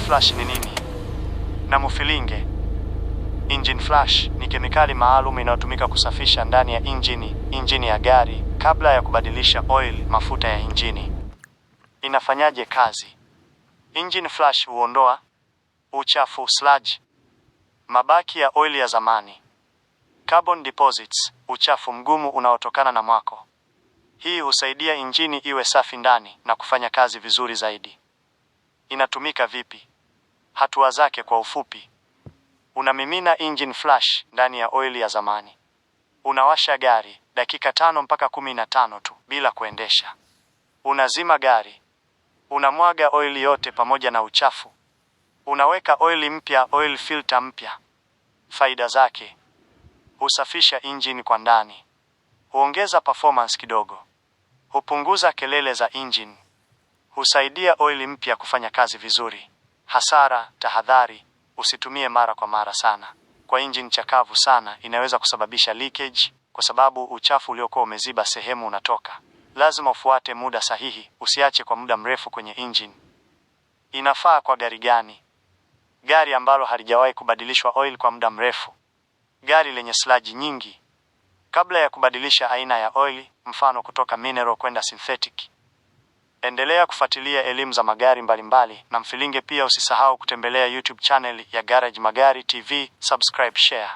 flush ni nini? Na mufilinge. Engine flush ni kemikali maalum inayotumika kusafisha ndani ya injini ya gari kabla ya kubadilisha mafuta ya injini. Inafanyaje kazi? Engine flush huondoa uchafu, sludge, mabaki ya oil ya zamani, carbon deposits, uchafu mgumu unaotokana na mwako. Hii husaidia injini iwe safi ndani na kufanya kazi vizuri zaidi. Inatumika vipi? Hatua zake kwa ufupi. Unamimina engine flush ndani ya oil ya zamani. Unawasha gari dakika 5 mpaka 15 tu bila kuendesha. Unazima gari. Unamwaga oil yote pamoja na uchafu. Unaweka oil mpya, oil filter mpya. Faida zake: husafisha injini kwa ndani, huongeza performance kidogo, hupunguza kelele za injini, husaidia oil mpya kufanya kazi vizuri. Hasara: tahadhari, usitumie mara kwa mara sana. Kwa injini chakavu sana inaweza kusababisha leakage kwa sababu uchafu uliokuwa umeziba sehemu unatoka. Lazima ufuate muda sahihi, usiache kwa muda mrefu kwenye injini. Inafaa kwa gari gani? Gari ambalo halijawahi kubadilishwa oil kwa muda mrefu. Gari lenye sludge nyingi. Kabla ya kubadilisha aina ya oil, mfano kutoka mineral kwenda synthetic. Endelea kufuatilia elimu za magari mbalimbali na mfilinge. Pia usisahau kutembelea YouTube channel ya Garage Magari TV, subscribe, share.